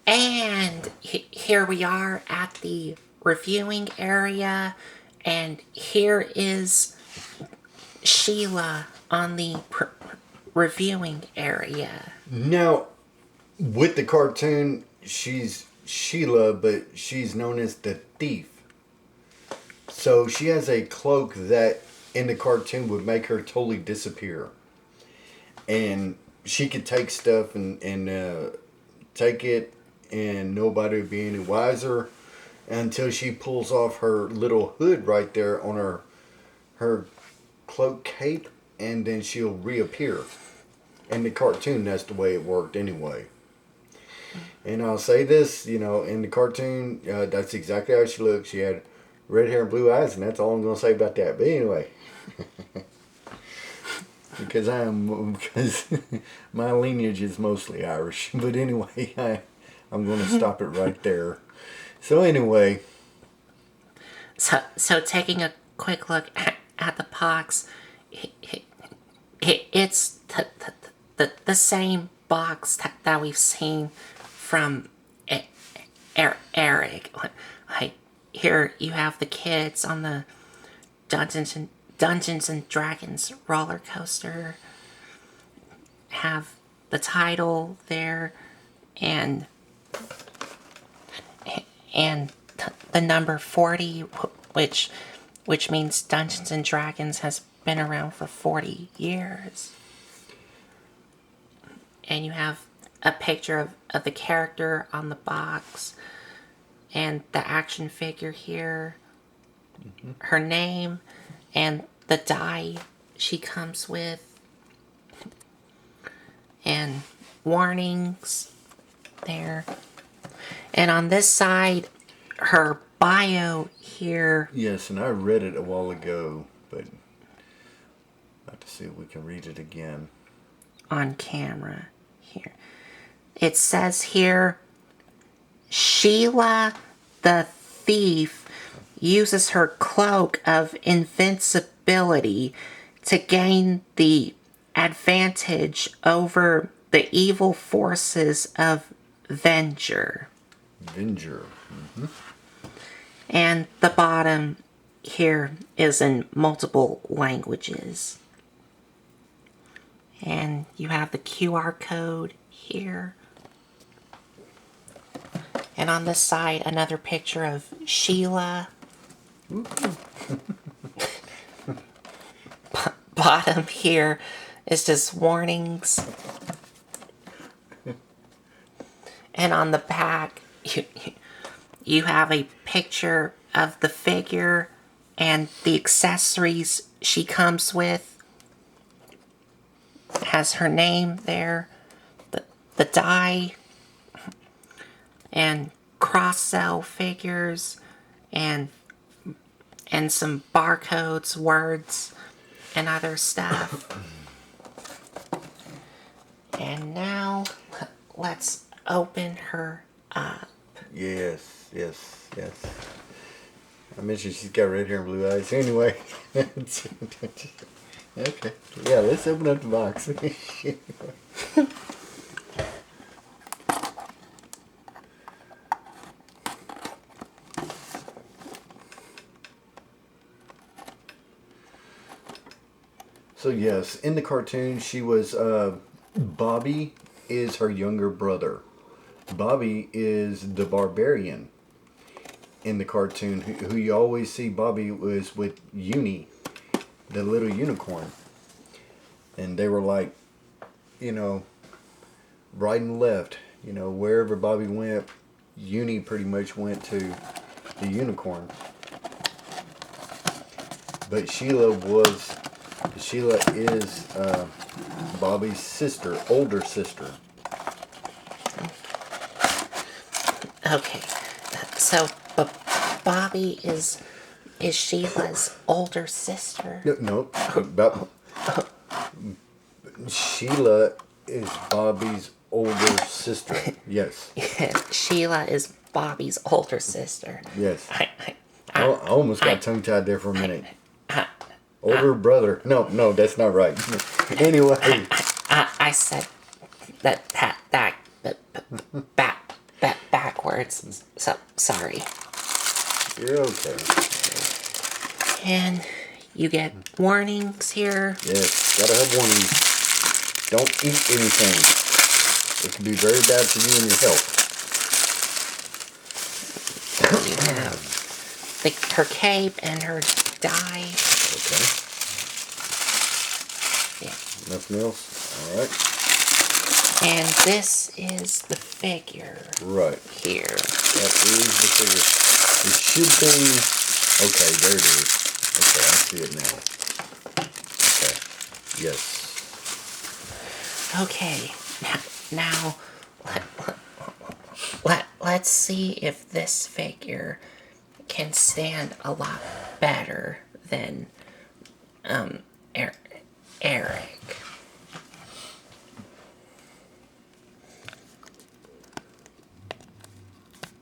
And here we are at the reviewing area, and here is Sheila on the reviewing area. Now, with the cartoon, she's Sheila, but she's known as the thief. So she has a cloak that in the cartoon would make her totally disappear. And she could take stuff and take it, and nobody would be any wiser until she pulls off her little hood right there on her cloak cape, and then she'll reappear. In the cartoon, that's the way it worked anyway. And I'll say this, in the cartoon, that's exactly how she looked. She had red hair and blue eyes, and that's all I'm going to say about that. But anyway, because my lineage is mostly Irish. But anyway, I'm going to stop it right there. So anyway, So taking a quick look at the box, it's the same box that we've seen from Eric. Like, here you have the kids on the Dungeons and Dragons roller coaster. Have the title there, and the number 40, which means Dungeons and Dragons has been around for 40 years. And you have a picture of the character on the box, and the action figure here, her name, and the die she comes with, and warnings there. And on this side, her bio here. Yes, and I read it a while ago, but I'll have to see if we can read it again. On camera here. It says here, Sheila the thief uses her cloak of invincibility to gain the advantage over the evil forces of Venger. Mm-hmm. And the bottom here is in multiple languages. And you have the QR code here. And on this side, another picture of Sheila. Bottom here is just warnings. And on the back, you have a picture of the figure and the accessories she comes with. Has her name there, the die, and cross-sell figures, and some barcodes, words, and other stuff. And now, let's open her up. Yes. I mentioned she's got red hair and blue eyes. Anyway. Okay. Yeah, let's open up the box. So yes, in the cartoon, she was Bobby is her younger brother. Bobby is the barbarian in the cartoon. Who you always see Bobby was with Uni, the little unicorn. And they were like, right and left. Wherever Bobby went, Uni pretty much went to the unicorn. But Sheila is Bobby's sister, older sister. Okay, so Bobby is Sheila's older sister. No. Sheila is Bobby's older sister. Yes. Sheila is Bobby's older sister. Yes. I almost got tongue-tied there for a minute. Older brother. No, that's not right. Anyway. I said that backwards. So, sorry. You're okay. And you get warnings here. Yes, gotta have warnings. Don't eat anything. It can be very bad for you and your health. You have her cape and her die. Okay. Yeah. Nothing else? Alright. And this is the figure. Right. Here. That is the figure. It should be... Okay, there it is. Okay, I see it now. Okay. Yes. Okay. Now let's see if this figure can stand a lot better than Eric.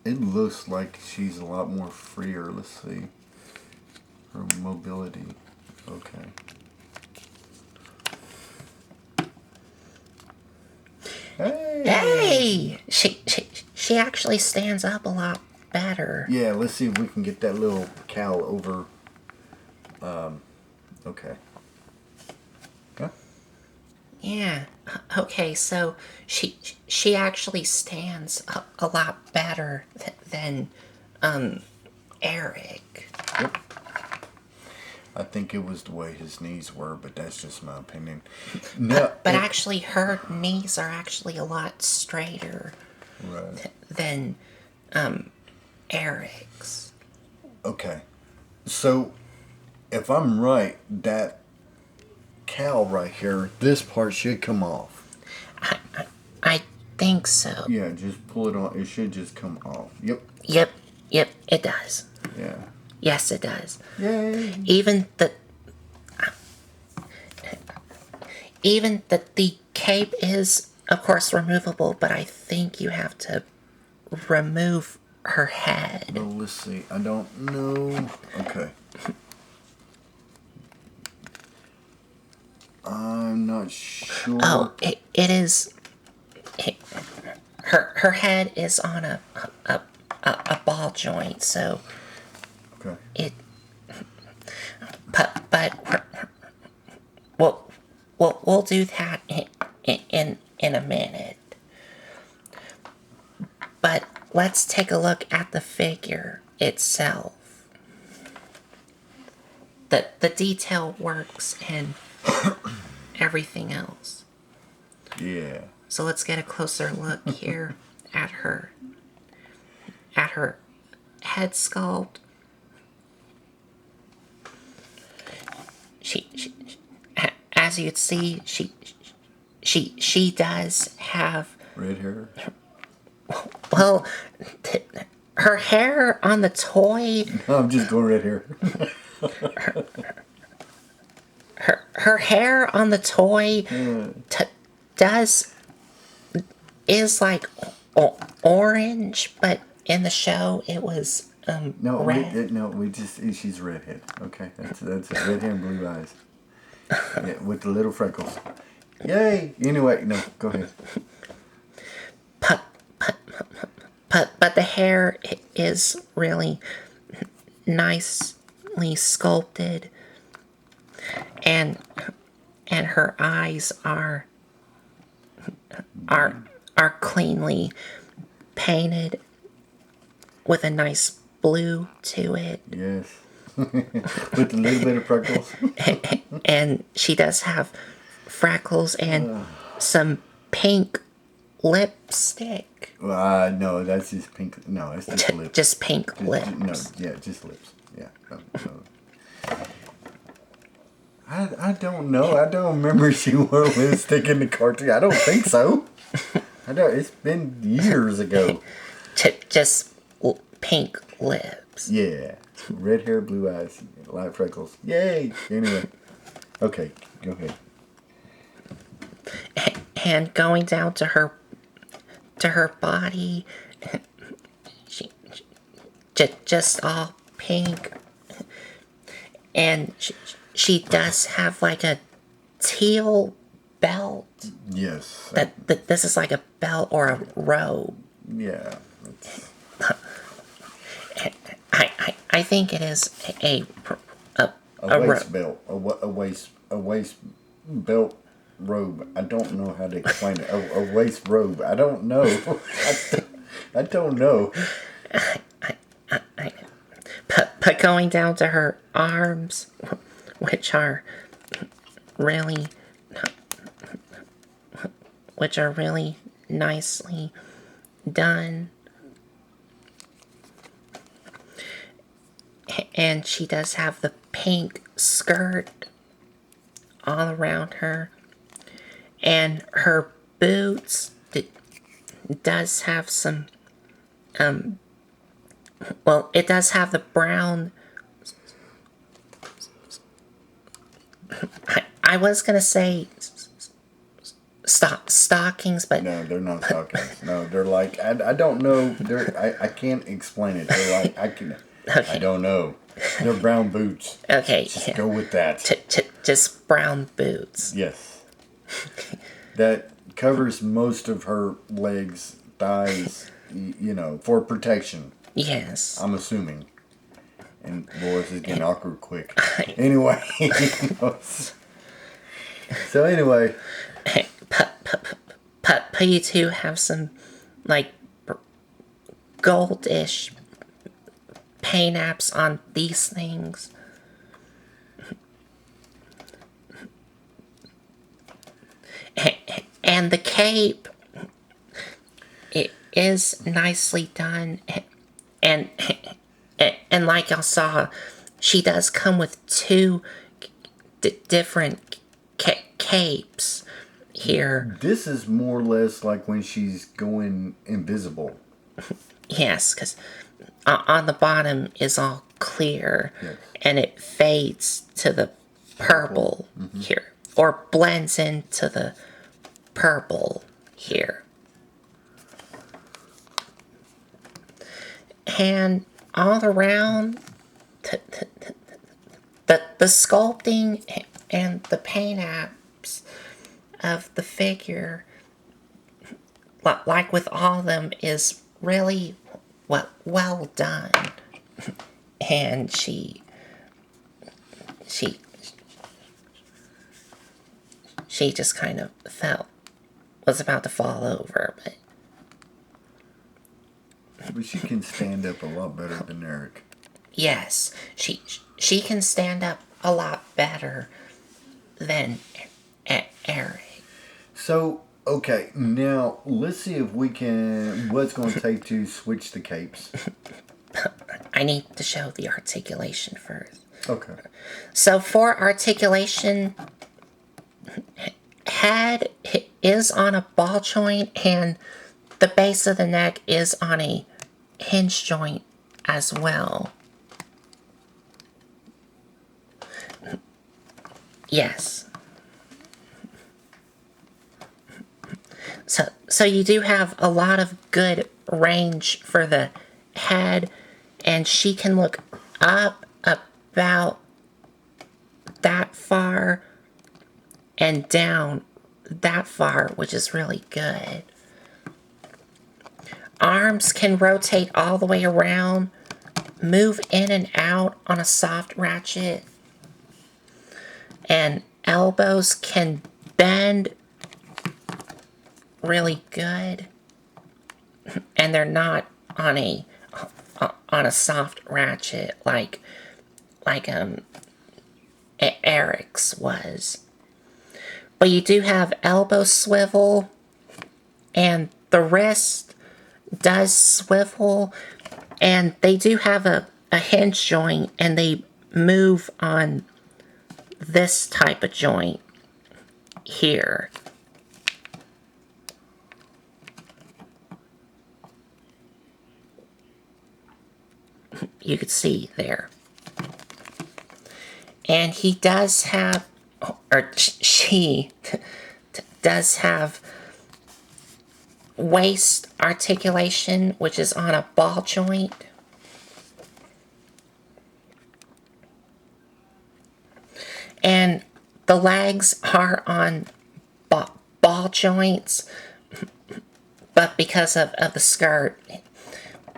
It looks like she's a lot more freer. Let's see. Her mobility. Okay. Hey! She actually stands up a lot better. Yeah, let's see if we can get that little cow over. Okay. Huh? Yeah. Okay, so she actually stands a lot better than Eric. Yep. I think it was the way his knees were, but that's just my opinion. No, But actually, her knees are actually a lot straighter right. than Eric's. Okay. So, if I'm right, that cowl right here, this part should come off. I think so. Yeah, just pull it on. It should just come off. Yep. Yep, it does. Yeah. Yes, it does. Yay. Even the cape is, of course, removable, but I think you have to remove her head. Well, let's see. I don't know. Okay. I'm not sure. Oh, it is. Her head is on a ball joint, so Okay. it. But we'll do that in a minute. But let's take a look at the figure itself. The detail works and everything else. Yeah. So let's get a closer look here at her head sculpt. She as you'd see, she does have, Red hair. well, her hair on the toy. I'm just going red hair. Her hair on the toy is like orange, but in the show it was No, red. we just she's redhead. Okay, that's red hair and blue eyes. Yeah, with the little freckles. Yay! Anyway, no, go ahead. But the hair is really nicely sculpted, and her eyes are cleanly painted with a nice blue to it. Yes. With a little bit of freckles. And she does have freckles and some pink lipstick. No, that's just pink. No, it's just lips. Just pink lips. No, yeah, just lips. Yeah. No. I don't know. I don't remember she wore lipstick in the cartoon. I don't think so. I don't. It's been years ago. Just pink lips. Yeah. Red hair, blue eyes, light freckles. Yay! Anyway. Okay, go ahead. And going down to her body, she just all pink, and she does have like a teal belt. Yes. That this is like a belt or a robe. Yeah. I think it is a, A a waist belt, a waist belt robe. I don't know how to explain it. A waist robe. I don't know. I don't know. but going down to her arms, which are really, nicely done. And she does have the pink skirt all around her. And her boots does have some, well, it does have the brown. I was going to say stockings, but No, they're not stockings. No, they're like I don't know. I can't explain it. They're like I can. I okay. don't know. They're brown boots. Okay. Just go with that. Just brown boots. Yes. That covers most of her legs, thighs, for protection. Yes. I'm assuming. And boy, this is getting awkward quick. Anyway. So anyway. But you do have some, like, goldish paint apps on these things. And the cape, it is nicely done. And and like y'all saw, she does come with two different capes here. This is more or less like when she's going invisible. Yes, because on the bottom is all clear, Yes. and it fades to the purple here, or blends into the purple here. And all around, the sculpting and the paint apps of the figure, like with all of them, is really well done. And she just kind of was about to fall over, but But she can stand up a lot better than Eric. yes, she can stand up a lot better than Eric. So, okay, now let's see if we can. What's going to take to switch the capes? I need to show the articulation first. Okay. So for articulation, head is on a ball joint, and the base of the neck is on a hinge joint as well. Yes. So you do have a lot of good range for the head, and she can look up about that far and down that far, which is really good. Arms can rotate all the way around, move in and out on a soft ratchet, and elbows can bend really good, and they're not on a soft ratchet like Eric's was. But you do have elbow swivel, and the wrist does swivel, and they do have a hinge joint, and they move on this type of joint here. You could see there. And he does have, or she does have waist articulation, which is on a ball joint. And the legs are on ball joints, but because of the skirt,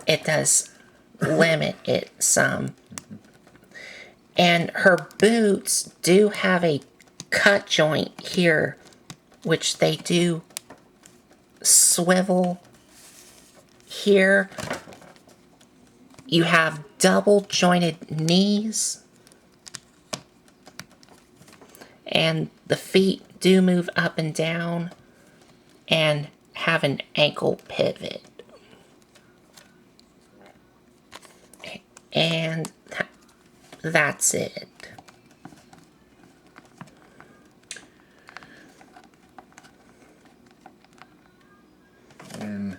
it does limit it some. And her boots do have a cut joint here, which they do swivel here. You have double jointed knees, and the feet do move up and down and have an ankle pivot. And that's it. And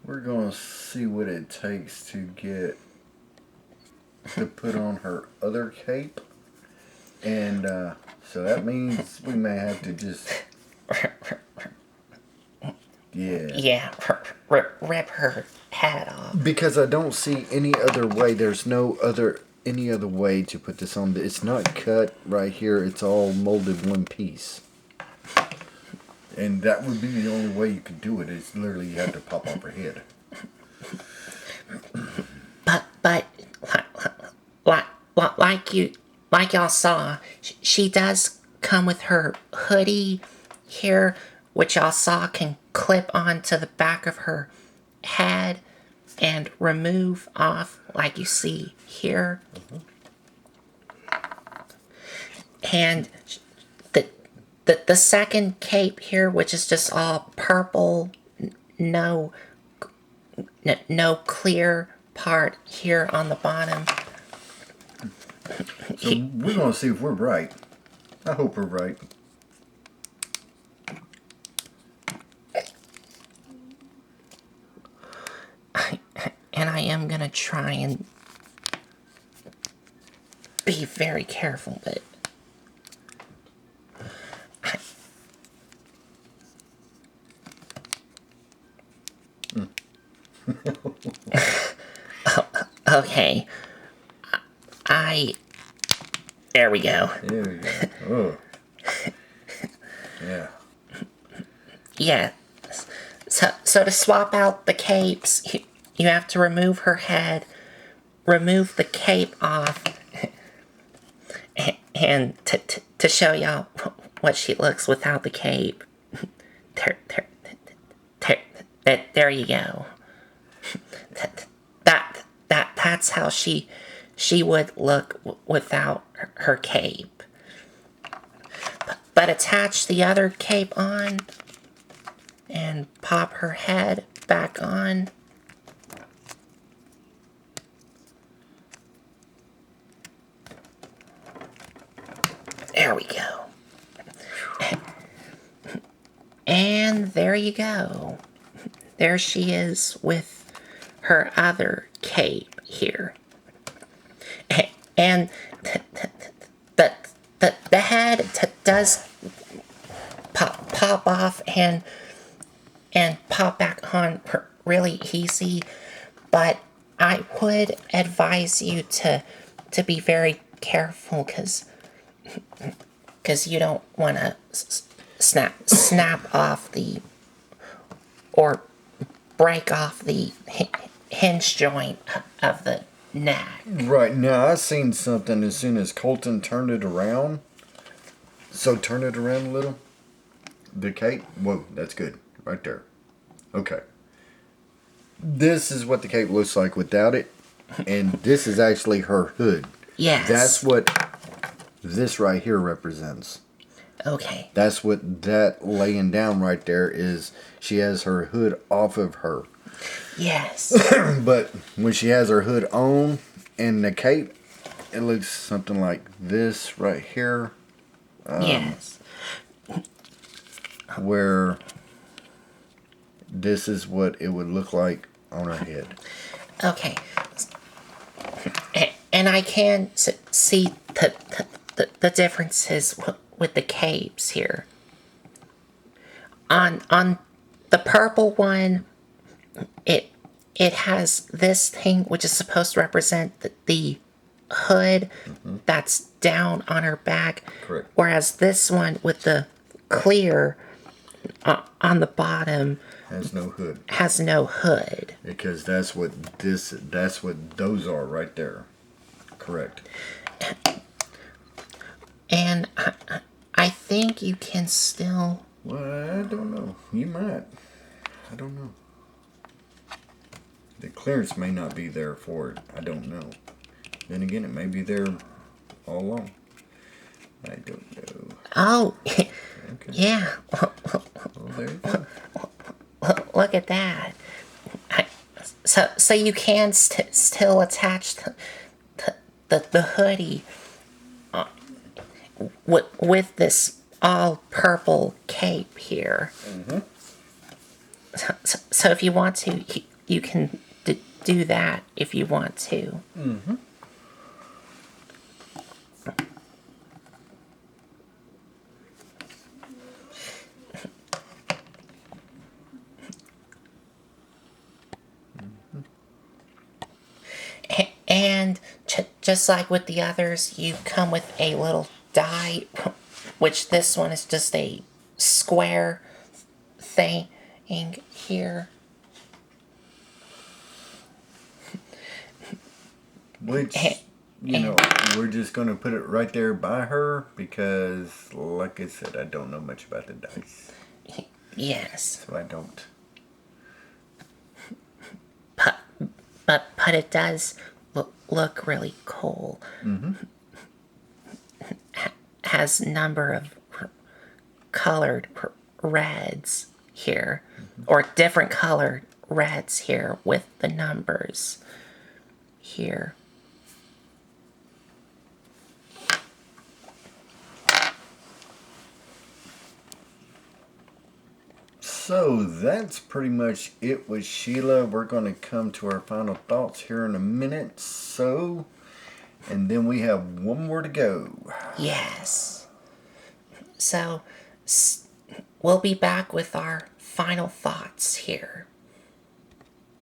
we're gonna see what it takes to put on her other cape. And so that means we may have to just Yeah, rip her head off. Because I don't see any other way. There's any other way to put this on. It's not cut right here. It's all molded one piece. And that would be the only way you could do it. Is literally you have to pop off her head. But like y'all saw, she does come with her hoodie here, which y'all saw can clip onto the back of her head and remove off, like you see here. And the second cape here, which is just all purple, no clear part here on the bottom. So we're gonna see if we're right. I hope we're right. And I am gonna try and be very careful, but okay. There we go. There we go. Oh. Yeah. Yeah. So to swap out the capes, you have to remove her head, remove the cape off, and to show y'all what she looks without the cape. There you go. That's how she would look without her cape. But attach the other cape on and pop her head back on. There we go. And there you go. There she is with her other cape here. And the head does pop off and pop back on really easy, but I would advise you to be very careful because you don't want to snap off or break off the hinge joint of the neck. Right, now I seen something as soon as Colton turned it around. So turn it around a little. The cape. Whoa, that's good. Right there. Okay. This is what the cape looks like without it. And this is actually her hood. Yes. That's what this right here represents. Okay. That's what that laying down right there is. She has her hood off of her. Yes. But when she has her hood on and the cape, it looks something like this right here. Yes. Where this is what it would look like on her head. Okay. And I can see the differences with the capes here. On the purple one, it has this thing which is supposed to represent the hood that's down on her back. Correct. Whereas this one with the clear on the bottom Has no hood. has no hood. Because that's what those are right there. Correct. And I think you can still. Well, I don't know. You might. I don't know. The clearance may not be there for it. I don't know. Then again, it may be there all along. I don't know. Oh, Okay. yeah. Well, there you go. Look at that. So you can still attach the hoodie with this all purple cape here. So if you want to, you can do that if you want to. And just like with the others, you come with a little die, which this one is just a square thing here. Which, we're just going to put it right there by her because, like I said, I don't know much about the dice. Yes. So I don't. But it does look really cool. Has number of colored reds here, or different colored reds here with the numbers here. So that's pretty much it with Sheila. We're going to come to our final thoughts here in a minute. So, and then we have one more to go. Yes. So we'll be back with our final thoughts here.